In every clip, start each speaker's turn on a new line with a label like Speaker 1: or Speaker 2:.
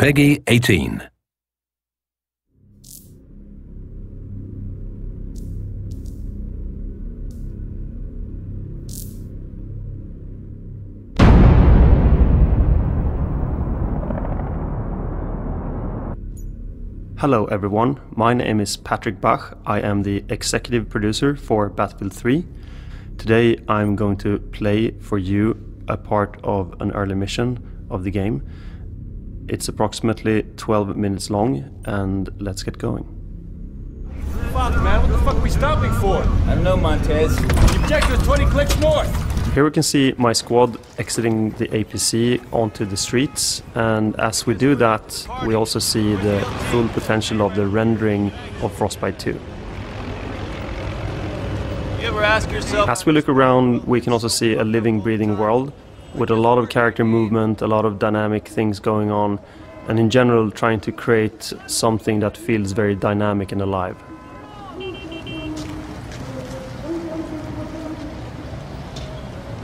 Speaker 1: Peggy 18.
Speaker 2: Hello everyone, my name is Patrick Bach. I am the executive producer for Battlefield 3. Today I'm going to play for you a part of an early mission of the game. It's approximately 12 minutes long, and let's get going.
Speaker 3: Fuck man, what the fuck are we stopping for?
Speaker 4: I don't know, Montez.
Speaker 3: The objective is 20 clicks north.
Speaker 2: Here we can see my squad exiting the APC onto the streets, and as we do that we also see the full potential of the rendering of Frostbite 2.
Speaker 3: You ever ask yourself?
Speaker 2: As we look around we can also see a living, breathing world with a lot of character movement, a lot of dynamic things going on, and in general trying to create something that feels very dynamic and alive.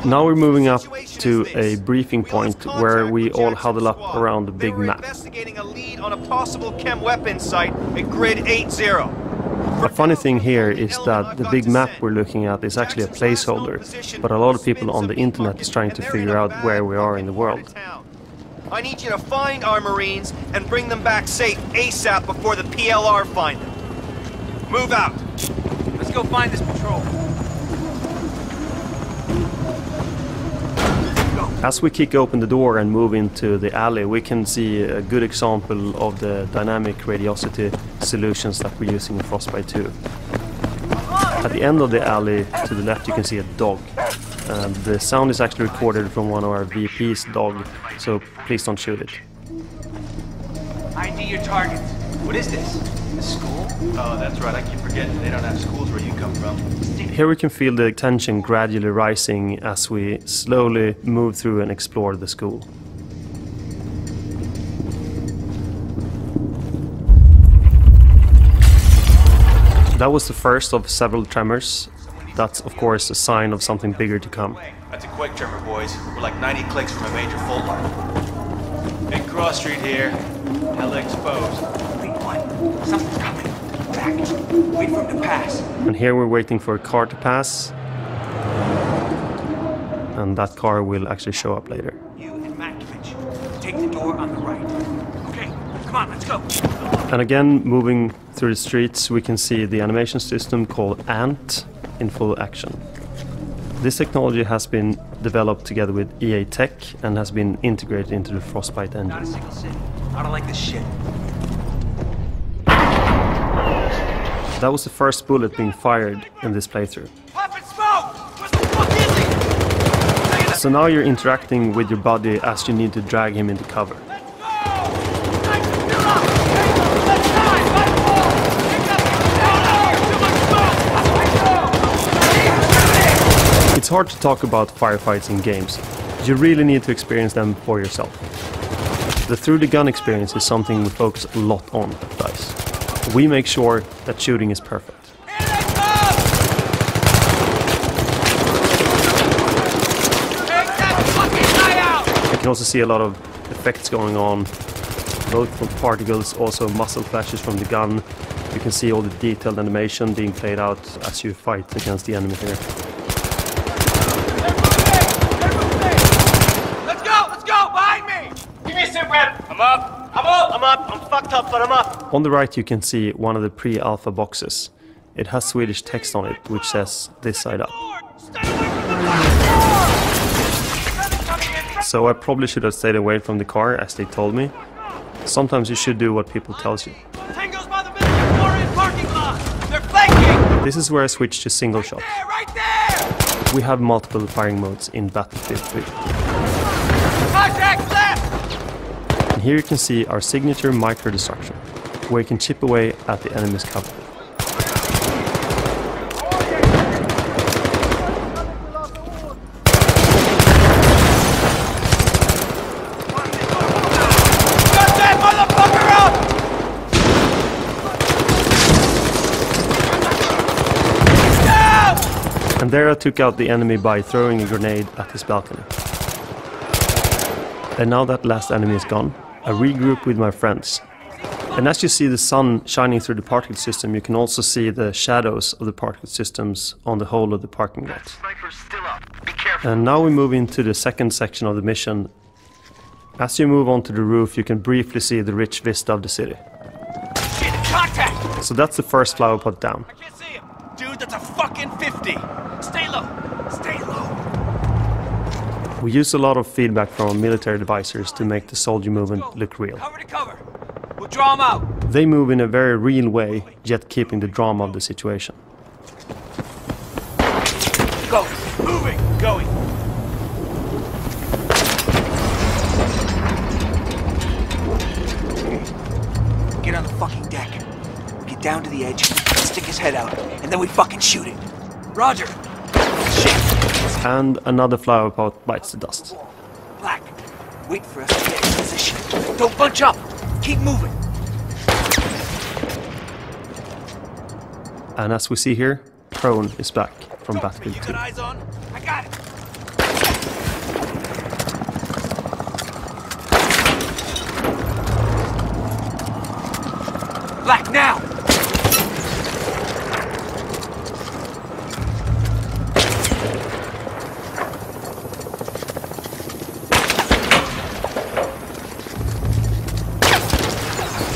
Speaker 2: Now we're moving up to a briefing point where we all huddle up around the big map.
Speaker 5: Investigating a lead on a possible chem weapons site at grid 80.
Speaker 2: A funny thing here is that the big map we're looking at is actually a placeholder, but a lot of people on the internet is trying to figure out where we are in the world.
Speaker 5: I need you to find our Marines and bring them back safe ASAP before the PLR find them. Move out.
Speaker 3: Let's go find this patrol.
Speaker 2: As we kick open the door and move into the alley, we can see a good example of the dynamic radiosity solutions that we're using in Frostbite 2. At the end of the alley to the left you can see a dog. The sound is actually recorded from one of our VP's dog, so please don't shoot it.
Speaker 3: ID your targets. What is this? A school?
Speaker 5: Oh, that's right. I keep forgetting. They don't have schools where you come from.
Speaker 2: Here we can feel the tension gradually rising as we slowly move through and explore the school. That was the first of several tremors. That's of course a sign of something bigger to come.
Speaker 5: That's a quick tremor, boys. We're like 90 clicks from a major fault line. Big cross street here. Hell exposed.
Speaker 3: Something's coming. Back. Wait for him to pass.
Speaker 2: And here we're waiting for a car to pass. And that car will actually show up later.
Speaker 3: You and Matkovich. Take the door on the right. Okay, come on, let's go.
Speaker 2: And again, moving through the streets, we can see the animation system called Ant in full action. This technology has been developed together with EA Tech and has been integrated into the Frostbite engine.
Speaker 3: Not a single city. I don't like this shit.
Speaker 2: That was the first bullet being fired in this playthrough.
Speaker 3: Poppin' smoke! What the fuck is he?
Speaker 2: So now you're interacting with your buddy as you need to drag him into cover. It's hard to talk about firefights in games. You really need to experience them for yourself. The through the gun experience is something we focus a lot on at DICE. We make sure that shooting is perfect. You can also see a lot of effects going on, both from particles, also muzzle flashes from the gun. You can see all the detailed animation being played out as you fight against the enemy here.
Speaker 3: Let's go, behind me! Give me a sit rep. I'm up. I'm fucked up, but I'm up.
Speaker 2: On the right you can see one of the pre-alpha boxes. It has Swedish text on it which says "This side up." So I probably should have stayed away from the car as they told me. Sometimes you should do what people tell you.
Speaker 3: Tango's by the Victoria parking lot. They're flanking.
Speaker 2: This is where I switch to single shot.
Speaker 3: Right there.
Speaker 2: We have multiple firing modes in Battlefield 3.
Speaker 3: Contact left.
Speaker 2: And here you can see our signature micro-destruction, where you can chip away at the enemy's cover.
Speaker 3: Got that motherfucker up! Down!
Speaker 2: And there I took out the enemy by throwing a grenade at his balcony. And now that last enemy is gone, I regroup with my friends. And as you see the sun shining through the particle system, you can also see the shadows of the particle systems on the whole of the parking lot.
Speaker 3: Sniper's still up. Be careful.
Speaker 2: And now we move into the second section of the mission. As you move onto the roof, you can briefly see the rich vista of the city.
Speaker 3: Shit, contact!
Speaker 2: So that's the first flower pot down.
Speaker 3: I can't see him. Dude, that's a fucking 50. Stay low. Stay low.
Speaker 2: We use a lot of feedback from military advisors to make the soldier movement look real.
Speaker 3: Cover to cover. We'll draw him out.
Speaker 2: They move in a very real way, yet keeping the drama of the situation.
Speaker 3: Go. Moving. Going. Get on the fucking deck. Get down to the edge, stick his head out, and then we fucking shoot it. Roger. Shit.
Speaker 2: And another flower pot bites the dust.
Speaker 3: Black. Wait for us to get in position. Don't bunch up. Keep moving.
Speaker 2: And as we see here, Prone is back from Battlefield
Speaker 3: You
Speaker 2: 2.
Speaker 3: got eyes on? I got it. Black now.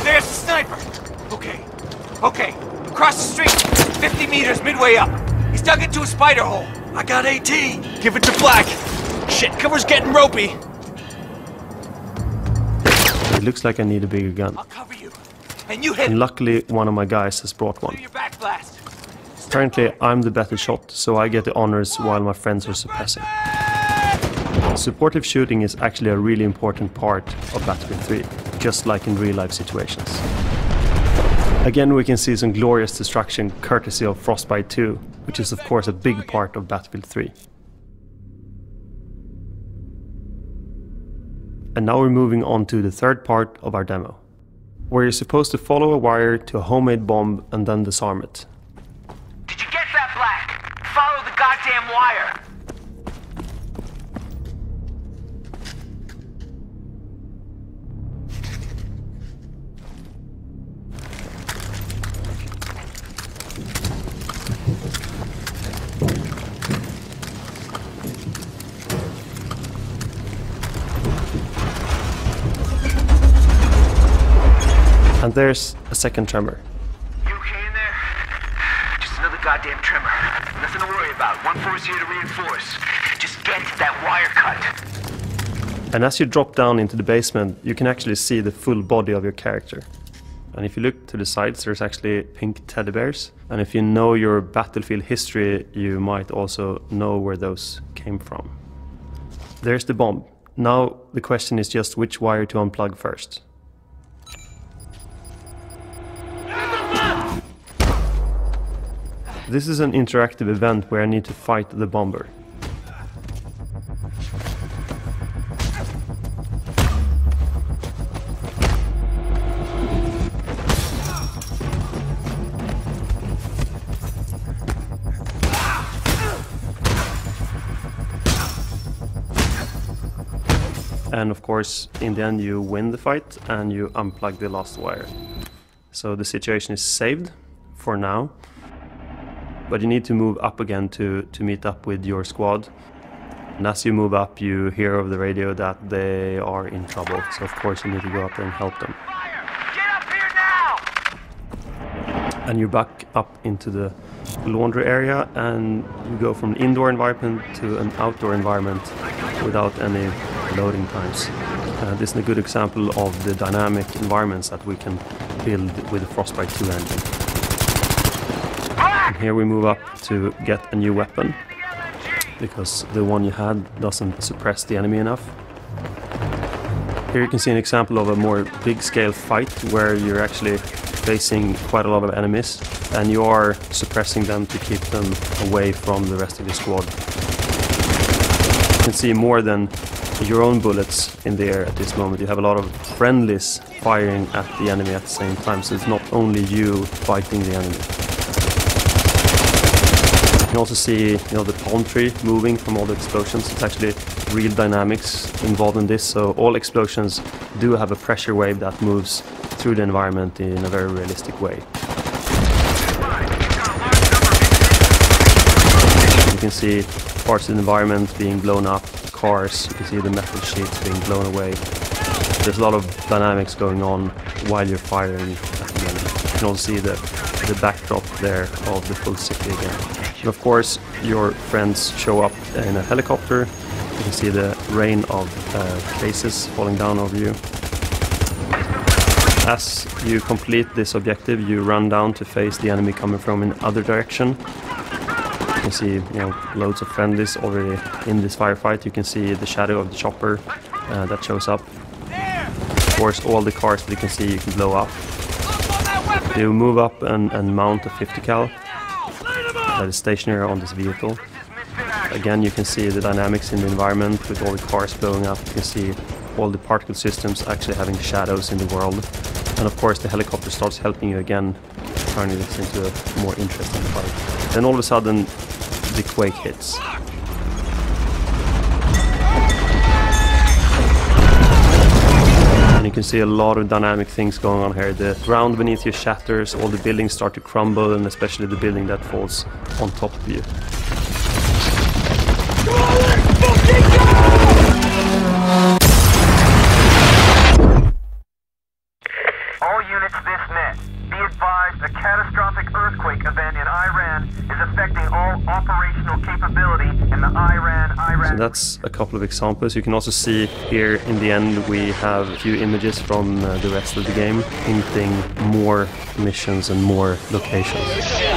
Speaker 3: There's the sniper. Okay. Across the street. 50 meters midway up. He's dug into a spider hole. I got AT. Give it to Black. Shit, cover's getting ropey.
Speaker 2: It looks like I need a bigger gun.
Speaker 3: I'll cover you. And you hit
Speaker 2: And luckily, one of my guys has brought
Speaker 3: do
Speaker 2: one.
Speaker 3: your back blast.
Speaker 2: Apparently, I'm the better shot, so I get the honors while my friends are suppressing. Supportive shooting is actually a really important part of Battlefield 3, just like in real-life situations. Again, we can see some glorious destruction courtesy of Frostbite 2, which is of course a big part of Battlefield 3. And now we're moving on to the third part of our demo, where you're supposed to follow a wire to a homemade bomb and then disarm it.
Speaker 3: Did you get that, Black? Follow the goddamn wire.
Speaker 2: And there's a second tremor.
Speaker 3: You okay in there? Just another goddamn tremor. Nothing to worry about. One force here to reinforce. Just get that wire cut.
Speaker 2: And as you drop down into the basement, you can actually see the full body of your character. And if you look to the sides, there's actually pink teddy bears. And if you know your Battlefield history, you might also know where those came from. There's the bomb. Now the question is just which wire to unplug first. This is an interactive event where I need to fight the bomber. And of course, in the end you win the fight and you unplug the last wire. So the situation is saved for now. But you need to move up again to meet up with your squad. And as you move up, you hear over the radio that they are in trouble. So of course you need to go up there and help them.
Speaker 3: Get up here now!
Speaker 2: And you're back up into the laundry area and you go from an indoor environment to an outdoor environment without any loading times. This is a good example of the dynamic environments that we can build with the Frostbite 2 engine. And here we move up to get a new weapon, because the one you had doesn't suppress the enemy enough. Here you can see an example of a more big-scale fight where you're actually facing quite a lot of enemies and you are suppressing them to keep them away from the rest of the squad. You can see more than your own bullets in the air at this moment. You have a lot of friendlies firing at the enemy at the same time, so it's not only you fighting the enemy. You can also see, the palm tree moving from all the explosions. It's actually real dynamics involved in this, so all explosions do have a pressure wave that moves through the environment in a very realistic way. You can see parts of the environment being blown up, cars, you can see the metal sheets being blown away. There's a lot of dynamics going on while you're firing at the enemy. You can also see the backdrop there of the full city again. And of course, your friends show up in a helicopter. You can see the rain of cases falling down over you. As you complete this objective, you run down to face the enemy coming from in the other direction. You can see, loads of friendlies already in this firefight. You can see the shadow of the chopper that shows up. Of course, all the cars that you can see you can blow up. You move up and mount a 50 cal that is stationary on this vehicle. Again, you can see the dynamics in the environment with all the cars blowing up. You can see all the particle systems actually having shadows in the world. And of course, the helicopter starts helping you again, turning this into a more interesting fight. Then all of a sudden, the quake hits. And you can see a lot of dynamic things going on here. The ground beneath you shatters, all the buildings start to crumble, and especially the building that falls on top of you.
Speaker 1: All units this net. Be advised, a catastrophic earthquake event in Iran is affecting all operational capability in the Iran.
Speaker 2: So that's a couple of examples. You can also see here in the end we have a few images from the rest of the game, hinting more missions and more locations.